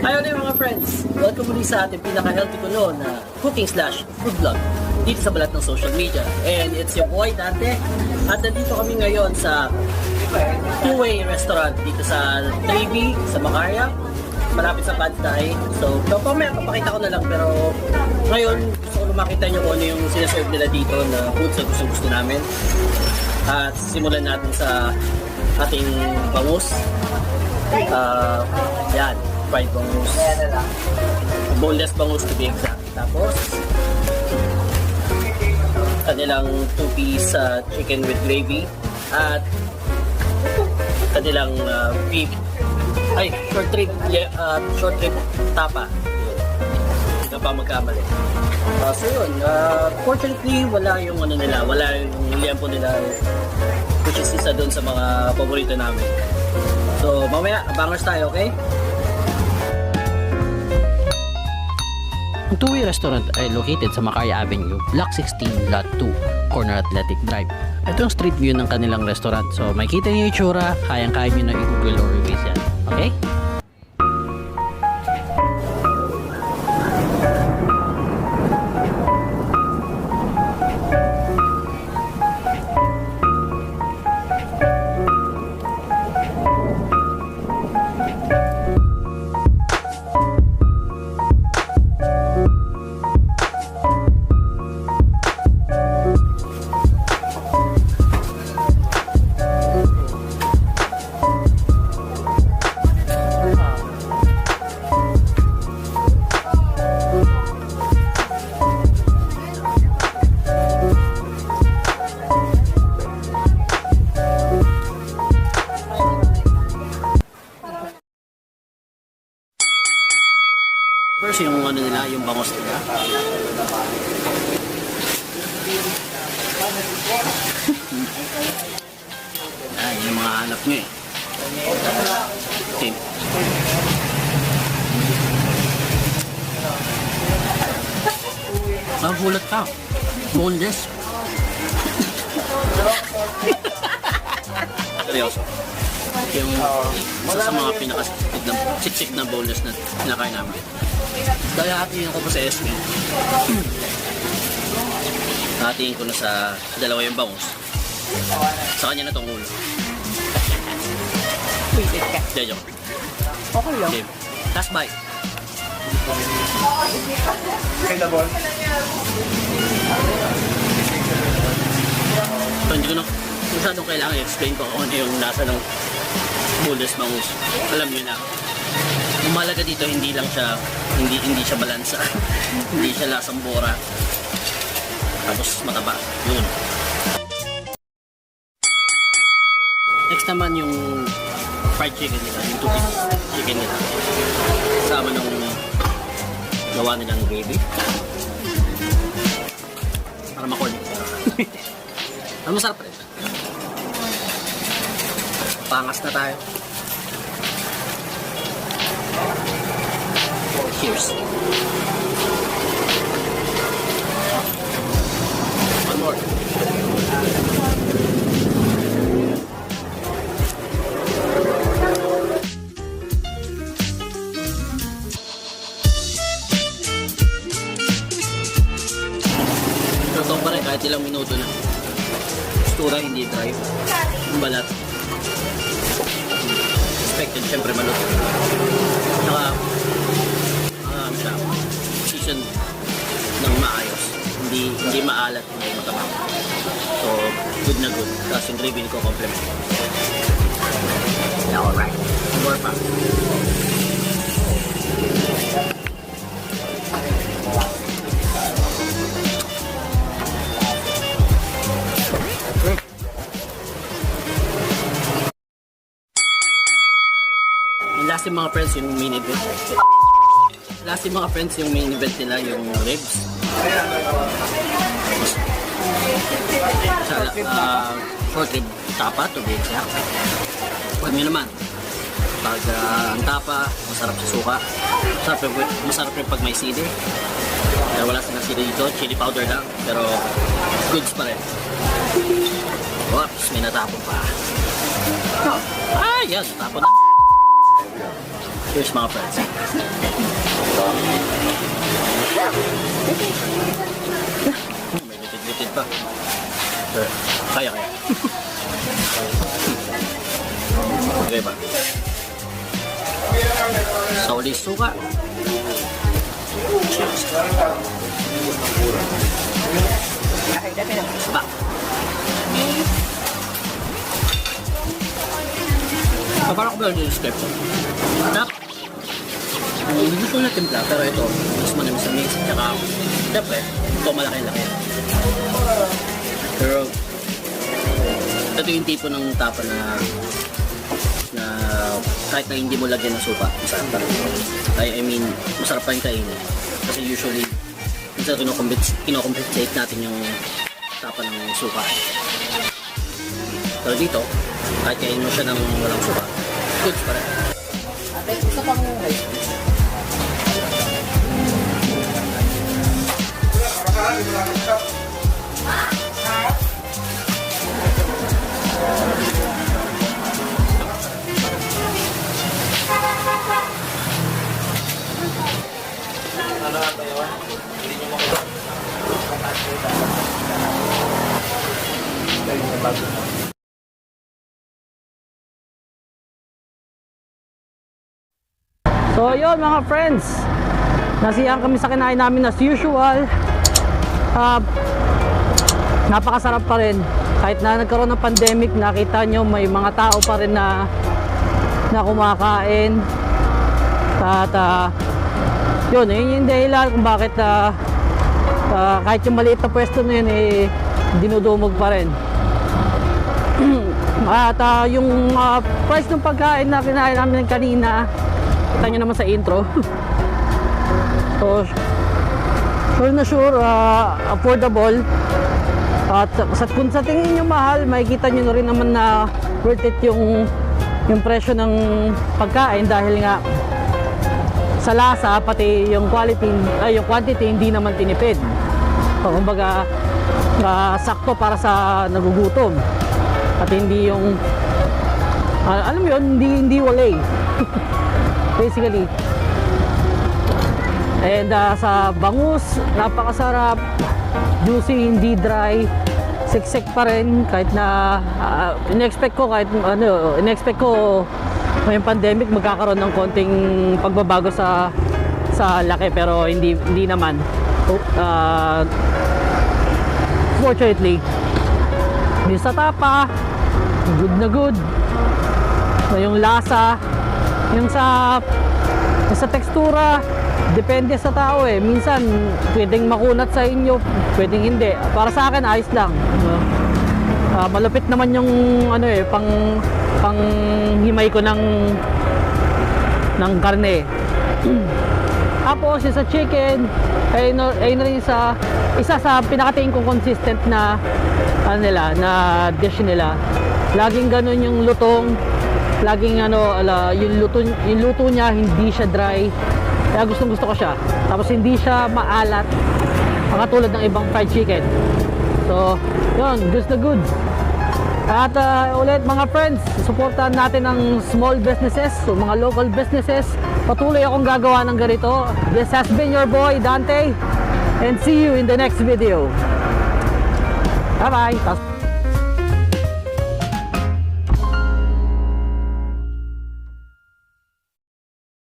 Hi ulit mga friends! Welcome muli sa ating pinaka-healthy kulo na cooking/food vlog dito sa balat ng social media. And it's your boy Dante. At nandito kami ngayon sa two-way restaurant dito sa 3B sa Macarya, malapit sa Heyitsdantey. So mamaya papakita ko na lang, pero ngayon gusto ko makita nyo kung ano yung sinaserve nila dito na food sa gusto namin. At simulan natin sa ating bangus. Yan, fried bangus. Boneless bangus to be exact. Tapos, kanilang 2-piece chicken with gravy. At kanilang beef. Ay, short rib tapa. Hindi na pa magkamali. So yun, fortunately, wala yung ano nila, wala yung liempo nila, which is isa dun sa mga paborito namin. So, mamaya, abangers tayo, okay? Ang two-way restaurant ay located sa Macarya Avenue, Block 16, Lot 2, Corner Athletic Drive. Ito yung street view ng kanilang restaurant. So, makikita niyo yung itsura, kayang-kaya niyo na i-google or i-waze yan. Okay? First, yung ano nila, yung bangus nila. Ay, yung mga hanap nyo eh. Okay. Magulat ka. Boneless. Seryoso. Yung isa sa mga pinakasiksik na boneless na kinakain namin. Dahil hatiin ko po sa SK. Hatiin ko na sa dalawa yung bangus. Sa kanya na itong ulo. Visit ka. Dayo. Okay lang. Okay. Last bite. So, hindi ko na masyadong kailangan i-explain ko kung ano yung nasa ng boneless bangus. Alam nyo na. Ang mahalaga dito, hindi lang siya hindi siya balansa. Hindi siya lasang bora. Tapos mataba. Yun. Next naman yung fried chicken nila, yung 2-piece chicken nila. Kasama ng gawa nilang gravy. Para makornik. Ang masarap rin. Pangas na tayo. Cheers. One more. Totoo pa rin kahit ilang minuto na. Tura hindi dry. Yung balat. Expected syempre maluto. Saka siya season ng maayos, hindi maalat, hindi matabang, so good na good. Tapos yung gravy ko complement. Yeah, alright, more pa. Yung last yung mga friends, yung main event. Last yung mga friends, yung main event nila, yung ribs. Short rib tapa, to be exact. Huwag nyo naman. Pag ang tapa, masarap sa suka. Masarap rin pag may sili. Pero wala silang sili dito, chili powder lang. Pero goods pa rin. Oops, may natapon pa. Ah, yan, natapon na. Cheers mga friends. May litid-litid pa. Sure. Kaya. Okay ba? Sa uli suka. Cheers. Saba. Parang ko ba yung describe ko? Hindi gusto na timpla, pero ito, mas manamis-amis. Tsaka, syempre, ito malaki-laki. Pero, ito yung tipo ng tapa na kahit na hindi mo lagyan ng supa, masarap pa rin. I mean, masarap pa rin kainin. Kasi usually, minsan kinocompensate natin yung tapa ng suka. Pero dito, kahit kainin mo siya ng walang suka, goods pa rin. Ate, isa pang rice. So yun mga friends, nasiyahan kami sa kinain namin as usual. Napakasarap pa rin. Kahit na nagkaroon ng pandemic, nakita nyo may mga tao pa rin na kumakain. At yun yung dahilan kung bakit kahit yung maliit na pwesto na yun dinudumog pa rin. At yung price ng pagkain na kinain namin kanina, kita nyo naman sa intro. So sure na sure, affordable. At kung sa tingin nyo mahal, makikita nyo na rin naman na worth it yung presyo ng pagkain, dahil nga sa lasa pati yung quantity hindi naman tinipid. So, kumbaga sakto para sa nagugutom, at hindi yung alam mo yun, hindi walay. Basically. And sa bangus, napakasarap, juicy, hindi dry, siksik pa rin. Kahit na in-expect ko ngayong pandemic magkakaroon ng konting pagbabago sa laki, pero hindi naman. Fortunately, yung sa tapa, good na good. Yung lasa, yung sa tekstura, depende sa tao minsan pwedeng makunat sa inyo, pwedeng hindi. Para sa akin ayos lang. Malupit naman yung pang himay ko ng karne. Tapos sa chicken ay rin isa sa pinakatingin ko consistent na na dish nila. Laging ganun yung lutong, laging yung luto niya hindi siya dry. Kaya gusto ko siya. Tapos hindi siya maalat, katulad ng ibang fried chicken. So yun, good na good. At ulit mga friends, supportan natin ang small businesses, so mga local businesses. Patuloy akong gagawa ng ganito. This has been your boy Dante, and see you in the next video. Bye bye.